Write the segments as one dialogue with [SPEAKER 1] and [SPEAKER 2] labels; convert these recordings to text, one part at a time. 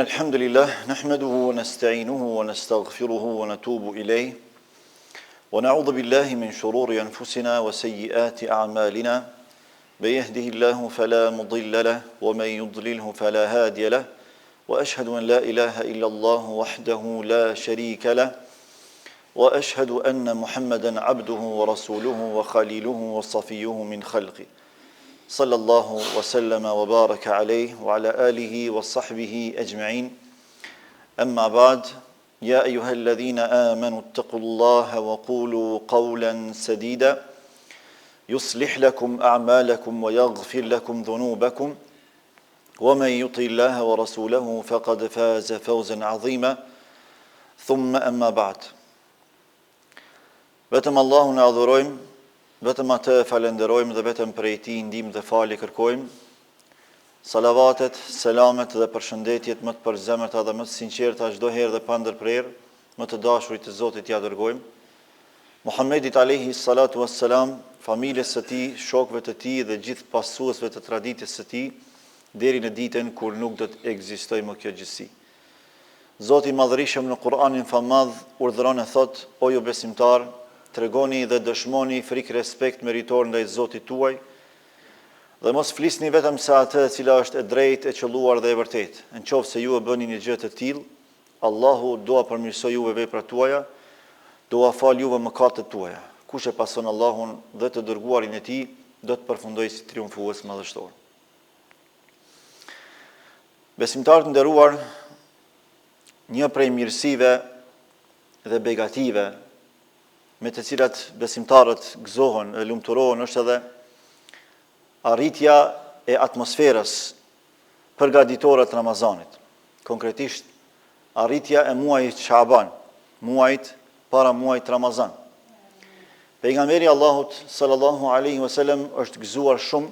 [SPEAKER 1] الحمد لله نحمده ونستعينه ونستغفره ونتوب إليه ونعوذ بالله من شرور أنفسنا وسيئات أعمالنا من يهده الله فلا مضل له ومن يضلله فلا هادي له وأشهد أن لا إله إلا الله وحده لا شريك له وأشهد أن محمدا عبده ورسوله وخليله وصفيه من خلقه صلى الله وسلم وبارك عليه وعلى آله وصحبه أجمعين أما بعد يا أيها الذين آمنوا اتقوا الله وقولوا قولا سديدا يصلح لكم أعمالكم ويغفر لكم ذنوبكم ومن يطع الله ورسوله فقد فاز فوزا عظيما ثم أما بعد vetëm Allahun e adhurojmë, vetëm atë falenderojmë dhe vetëm prej tij ndihmë dhe falje kërkojmë. Salavatet, selamet dhe përshëndetjet më të përzemërta dhe më të sinqerta çdo herë dhe pa ndërprerje, më të dashurit të Zotit ja dërgojmë. Muhammedit alayhi salatu wassalam, familjes së tij, shokëve të tij dhe gjithë pasuesve të traditës së tij, deri në ditën kur nuk do të ekzistojë më kjo gjësi. Zoti i Madhërisëm në Kur'anin famadh urdhëron e thot: O ju besimtar, tregoni dhe dëshmoni frikë respekt meritor ndaj Zotit tuaj, dhe mos flisni vetëm se atë e cila është e drejtë, e qelluar dhe e vërtetë. Nëse ju e bëni një gjë të tillë, Allahu do a përmirësoj juve veprat tuaja, do a fal juve mëkatet tuaja. Kush e pason Allahun dhe të dërguarin e tij, do të përfundojë si triumfues madhështor. Besimtarët nderuar, një prej mirësive dhe begative me të cilat besimtarët gëzohen e lumturohen është edhe arritja e atmosferës përgatitore të Ramazanit. Konkretisht, arritja e muajit Shaban, muajit para muajit Ramazan. Pejgamberi Allahut sallallahu alaihi wasallam është gëzuar shumë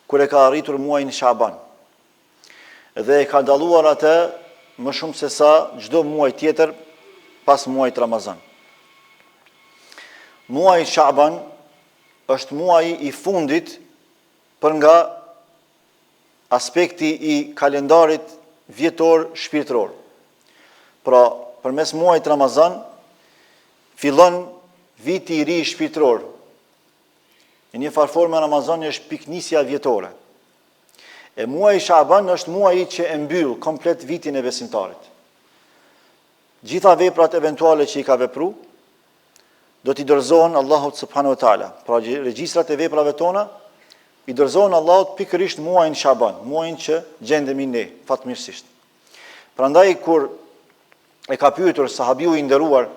[SPEAKER 1] kur e ka arritur muajin Shaban. Dhe e ka dalluar atë më shumë se sa çdo muaj tjetër pas muajit Ramazan. Muaji Shaban është muaji i fundit për nga aspekti i kalendarit vjetor shpirtëror. Pra, përmes muajit Ramazan fillon viti i ri shpirtëror. Në një farë forme Ramazani është piknisja vjetore. E muaji Shaban është muaji që e mbyll komplet vitin e besimtarit. Gjitha veprat eventuale që i ka vepru, do t'i dorëzohen Allahut subhanahu wa taala. Pra regjistrat e veprave tona i dorëzohen Allahut pikërisht muajin Shaban, muajin që gjendemi ne fatmirësisht. Prandaj kur e ka pyetur sahabiu i nderuar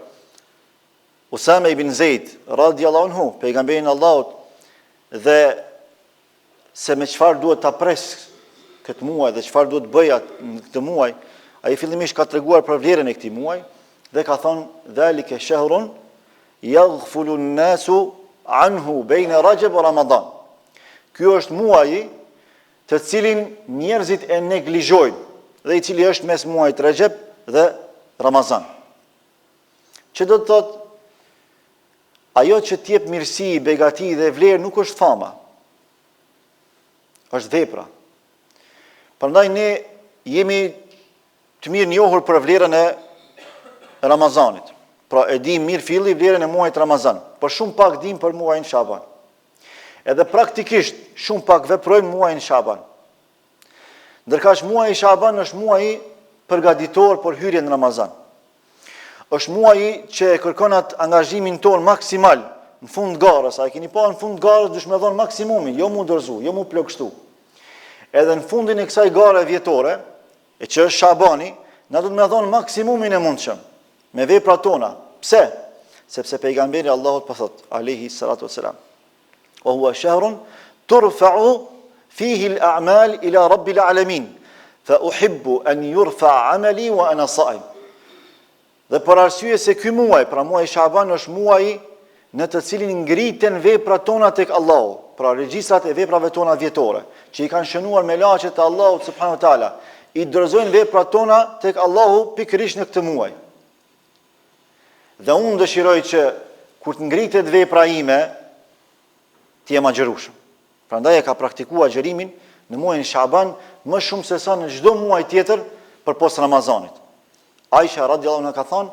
[SPEAKER 1] Usame ibn Zeid radhiyallahu anhu pejgamberin Allahut dhe se me çfarë duhet ta pres këtë muaj dhe çfarë duhet bëja në këtë muaj, ai fillimisht ka treguar për vlerën e këtij muaji dhe ka thonë: "Dhalika shahrun yaghfulu an-nasu anhu bayna Rajab wa Ramadan." Ky është muaji të cilin njerëzit e neglizhojnë dhe i cili është mes muajit Rajab dhe Ramazan. Që do të thotë, ajo që t'jep mirësi, begati dhe vlerë nuk është fama, është vepra. Prandaj ne jemi të mirë njohur për vlerën e Ramazanit. Pra e dim mirë filli vlerën e muajit Ramazan, por shumë pak dim për muajin Shaban. Edhe praktikisht shumë pak veprojmë muajin Shaban. Ndërkaq muaji Shaban është muaji përgatitor për hyrjen në Ramazan. Është muaji që e kërkon atë angazhimin ton maksimal në fund garës. A e keni pa në fund garës dush me dhon maksimumin, jo mu dorëzu, jo mu plagështu. Edhe në fundin e kësaj gare vjetore, e që është Shabani, na do të me dhon maksimumin e mundshëm me veprat tona. Pse? Sepse pejgamberi Allahut po thot alayhi salatu wassalam: "Wa huwa shahrun turfa'u fihi al-a'mal ila rabbil alamin, fa uhibbu an yurfa 'amali wa ana sa'im." Dhe për arsye se ky muaj, pra muaji Shaban është muaji në të cilin ngriten veprat tona tek Allahu, pra regjistrat e veprave tona vjetore, që i kanë shënuar me laqet e Allahut subhanahu wa taala, i dorëzojnë veprat tona tek Allahu pikërisht në këtë muaj. Dhe unë dëshiroj që kur të ngritet vepra ime, të jem agjërueshëm. Prandaj e ka praktikuar agjërimin në muajin Shaban më shumë se sa në çdo muaj tjetër përpos Ramazanit. Aisha radiallahu anha ka thonë,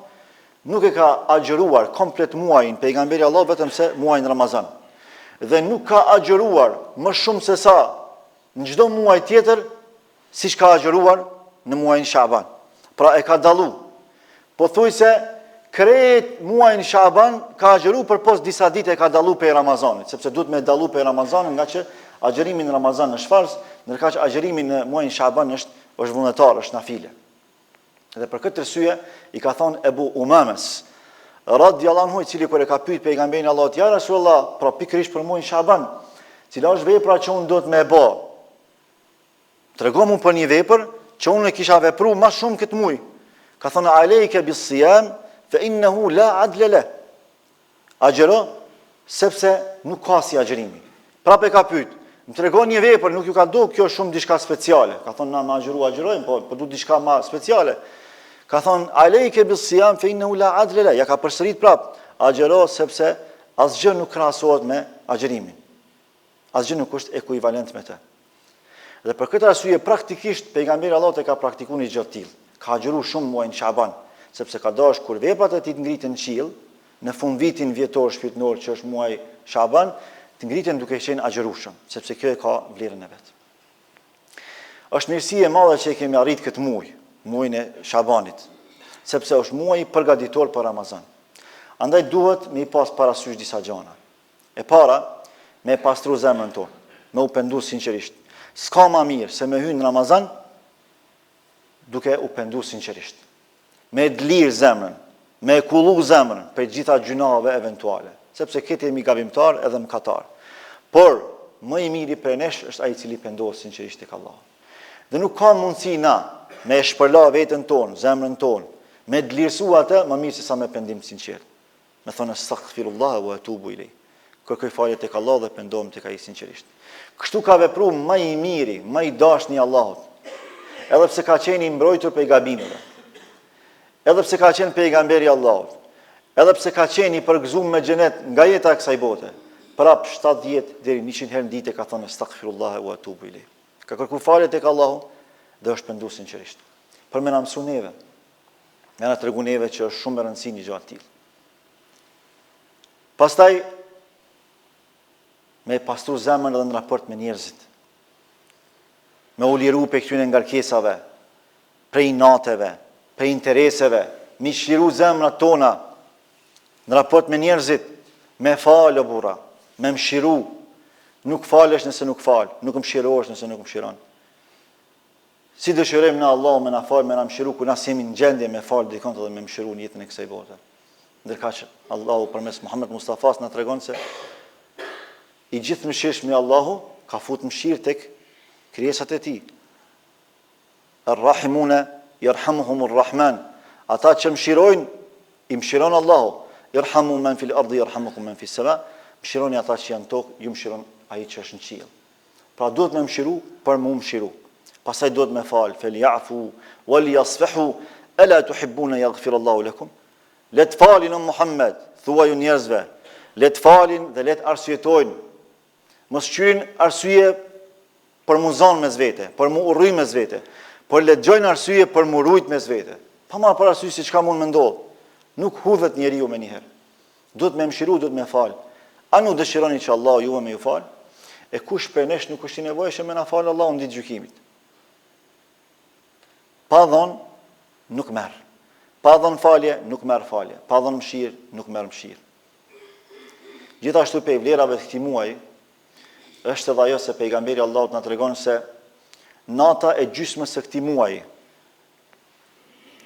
[SPEAKER 1] nuk e ka agjëruar komplet muajin pejgamberi Allah vetëm se muajin Ramazan. Dhe nuk ka agjëruar më shumë se sa në çdo muaj tjetër, siç ka agjëruar në muajin Shaban. Pra e ka dallu. Pothuajse krejt muajin Shaban ka agjëruar përpos disa ditë e ka dallu pe Ramazanit, sepse duhet me dallu pe Ramazanit, nga që agjërimi në Ramazan është farz, ndërkaq agjërimi në muajin Shaban është vullnetar, është nafile. Dhe për këtë arsye i ka thonë Ebu Umames radiallahu anhu, i cili kur e ka pyet pejgamberin Allahut, ja Rasulullah, pra pikërisht për muajin Shaban, cila është vepra që unë do të më bë? Tregom unë për një vepër që unë e kisha vepruar më shumë këtë muaj. Ka thonë alejke bis-siyam fa innahu la adla la. Agjëro sepse nuk ka si agjërimi. Prapë ka pyet, më tregon një vepër, nuk ju ka duk kjo shumë diçka speciale. Ka thonë na më agjërojmë, po du diçka më speciale. Ka thonë alejke bis-siyam fa innahu la adla la. Ja ka përsërit prapë, agjëro sepse asgjë nuk krahasohet me agjërimin. Asgjë nuk është ekuivalent me të. Dhe për këtë arsye praktikisht pejgamberi Allahut e ka praktikuar një gjë të tillë. Ka agjëruar shumë muajin Shaban, sepse ka dash kur veprat e tij të ngriten në qiell, në fund vitin vjetor shpirtëror që është muaji Shaban, të ngriten duke qenë agjërueshëm, sepse kjo e ka vlerën e vet. Është mirësi e madhe që e kemi arrit këtë muaj, muajin e Shabanit, sepse është muaji përgatitor për Ramazan. Andaj duhet me i pas parasysh disa gjëra. E para, me pastru zemrën tonë, me u pendu sinqerisht. S'ka ma mirë se me hynë në Ramazan duke u pendu sinqerisht. Me dlirë zemrën, me kullu zemrën për gjitha gjunave eventuale, sepse këtë jemi gabimtar edhe mëkatar. Por, më i miri për nesh është ai i cili pendohet sinqerisht tek Allah. Dhe nuk ka mundësi na me e shpërla veten tonë, zemrën tonë, me dlirësu atë më mirë se sa me pendim sinqert. Me thonë astaghfirullah wa atubu ilej. Kërkoj falje tek Allah dhe pendohem tek ai sinqerisht. Kështu ka vepruar më i miri, më i dashni Allahut. Edhe pse ka qenë i mbrojtur prej gabimeve. Edhe pse ka qenë pejgamberi Allahut. Edhe pse ka qenë i përgëzuar me xhenet nga jeta e kësaj bote. Prap 70 deri 100 herë në ditë ka thonë astaghfirullah wa atubu ilej. Ka kërkuar falje tek Allahu dhe është penduar sinqerisht. Për me na mësu neve. Me na tregu neve që është shumë e rëndësishme një gjë e tillë. Pastaj me pastru zemrën edhe në raport me njerëzit. Me u liru pe këtyre ngarkesave, prej nateve, prej intereseve, me shliru zemrat tona në raport me njerëzit, me falë o burra, me mshiru. Nuk falesh nëse nuk fal, nuk mshirohesh nëse nuk mshiron. Si dëshirojmë në Allah me na fal, me na mshiru, ku na jemi në gjendje me fal dikon edhe me mshiru në jetën e kësaj bote. Ndërkaq Allahu përmes Muhammed Mustafas na tregon se i gjithë mëshirshmi Allahu ka fut mëshirë tek krijesat e tij. Ar-Rahimuna yarhamuhumur Rahman. Ata që mëshirojnë, i mëshiron Allahu. Yarhamu man fil ardi yarhamukum man fis sama. Mëshironi ata që janë tokë, ju mëshiron ai që është në qiell. Pra duhet me mëshiru për mu mëshiru. Pastaj duhet me fal, falyafu wal yasfahu, ala tuhibbuna yaghfir Allahu lakum. Le të falin o Muhammed, thuaju njerëzve, le të falin dhe le të arsyetojnë. Mos qyrin arsye për mu zonë mes vete, për mu urry mes vete, por le të gjojnë arsye për mu rujt mes vete. Pa marrë parasysh se çka mund me ndodh. Nuk hudhet njeriu me njëherë. Duhet me mshiru, duhet me fal. A nuk dëshironi që Allah juve me ju fal? E kush për nesh nuk është i nevojshëm me na fal Allahu në ditë gjykimit. Pa dhon nuk merr. Pa dhon falje nuk merr falje. Pa dhon mëshirë nuk merr mëshirë. Gjithashtu pe vlerave të këtij muaji është edhe ajo se pejgamberi Allahut na tregon se nata e gjysmës së këtij muaji,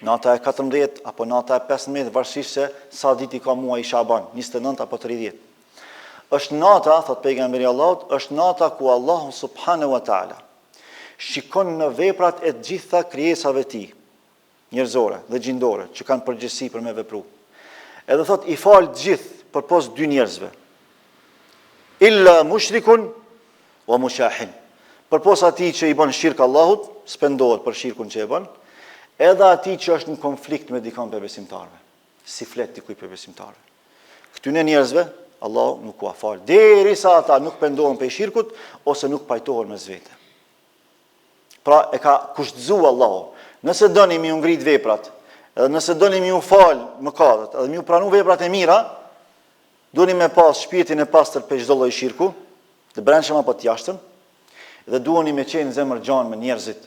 [SPEAKER 1] nata e 14 apo nata e 15, varësisht se sa ditë ka muaji Shaban, 29 apo 30. Është nata, thot pejgamberi Allahut, është nata ku Allahu subhanahu wa taala shikon në veprat e gjitha krijesave të tij, njerëzore dhe gjindore, që kanë përgjegjësi për me vepru. Edhe thot i fal të gjithë përpos dy njerëzve. Illa mushrikun wa mushahin. Përpos atij që i bën shirk Allahut, spendohet për shirkun që e bën, edhe atij që është në konflikt me dikon për besimtarve, si flet dikuj për besimtarve. Këtyne njerëzve Allahu nuk u fal, derisa ata nuk pendohen prej shirkut ose nuk pajtohen mes vete. Pra e ka kushtzuar Allahu Nëse doni mi u ngrit veprat, edhe nëse doni mi u fal mëkatet, edhe mi u pranu veprat e mira, duheni me pas shpirtin e pastër për çdo lloj shirku, të brendshëm apo të jashtëm, dhe duheni me qenë zemër gjan me njerëzit.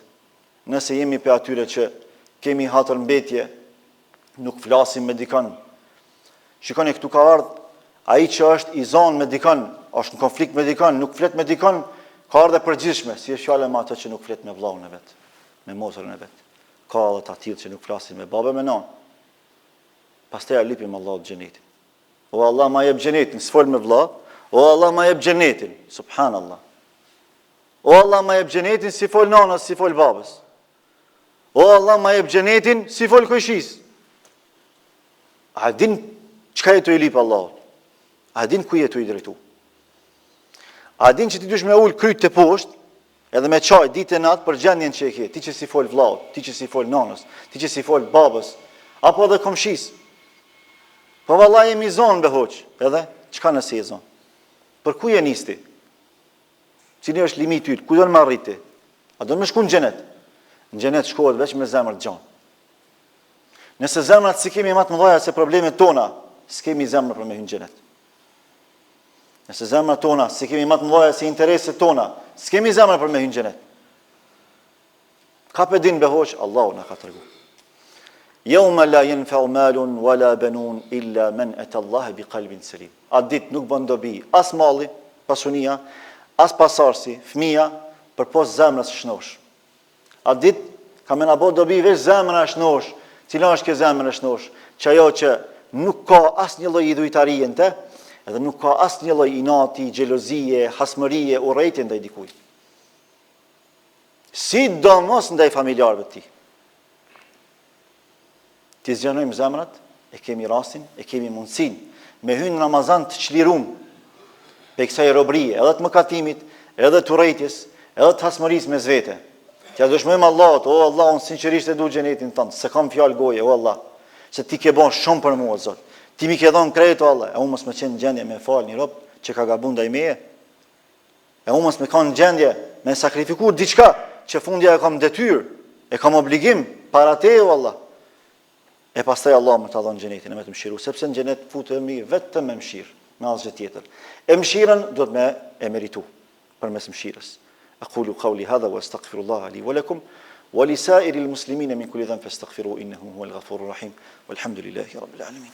[SPEAKER 1] Nëse jemi për atyre që kemi hatër mbetje, nuk flasim me dikën. Shikoni, këtu ka ardhur ai që është i zonë me dikën, është në konflikt me dikën, nuk flet me dikën, ka ardhur e përgjithshme, si është fjala me atë që nuk flet me vllahun e vet, me motrën e vet. Ka edhe të tillë që nuk flasin me babën me nanë. Pastaj ja lipim Allahut xhenetin. O Allah ma jep xhenetin, s'fol me vlla. O Allah ma jep xhenetin, subhanallah. O Allah ma jep xhenetin, si fol nanës, si fol babës. O Allah ma jep xhenetin, si fol kojshis. A din çka jetu i lip Allahut? A din ku jetu i drejtu? A din që ti dush me ul kryt të poshtë, edhe me çaj ditë e natë për gjendjen që e ke, ti që si fol vllaut, ti që si fol nanës, ti që si fol babës, apo edhe komshis. Po vallahi jemi zonë behoq, edhe çka nëse je zonë? Për ku je nisti? Cili është limiti yt? Ku do të më arriti? A do të më shku në xhenet? Në xhenet shkohet vetëm me zemër të gjan. Nëse zemrat si kemi më të mëdha se problemet tona, s'kemi zemër për me hyrë në xhenet. Nëse zemrat tona si kemi më të mëdha se intereset tona, s'kemi zemër për me hyrë në xhenet. Ka për din behoq, Allahu na ka treguar. Yawma la yanfa'u malun wala banun illa man ata Allah bi qalbin salim. A dit nuk bën dobi as malli, pasunia, as pasarsi, fëmia, përpos zemrës së shnosh. A dit ka më na bë dobi veç zemra e shnosh. Cila është kjo zemër e shnosh? Që ajo që nuk ka asnjë lloj idhujtarie në te, edhe nuk ka asnjë lloj inati, xhelozie, hasmërie, urrëtie ndaj dikujt. Sidomos ndaj familjarëve të tij. Ti zgjanojmë zemrat, e kemi rastin, e kemi mundësin, me hynë në Ramazan të çlirum, pe kësaj robrie, edhe të mëkatimit, edhe të urrëties, edhe të hasmërisë mes vete. T'ja dëshmojmë Allahut, o Allah, unë sinqerisht e du xhenetin tënd, se kam fjalë goje, o Allah, se ti ke bën shumë për mua, Zot. Ti mi ke dhënë krejt, o Allah, e unë mos më qenë në gjendje me fal një rob që ka gabuar ndaj meje. E unë mos më kanë në gjendje me sakrifikuar diçka që fundja e kam detyrë, e kam obligim para te, o Allah. E pastaj Allah më ta dhon xhenetin, me të mëshiru, sepse në xhenet futemi vetëm me mëshirë, me asgjë tjetër. E mëshirën do të më e meritu përmes mëshirës. أقول قولي هذا وأستغفر الله لي ولكم ولسائر المسلمين من كل ذنب فاستغفروه إنه هو الغفور الرحيم والحمد لله رب العالمين.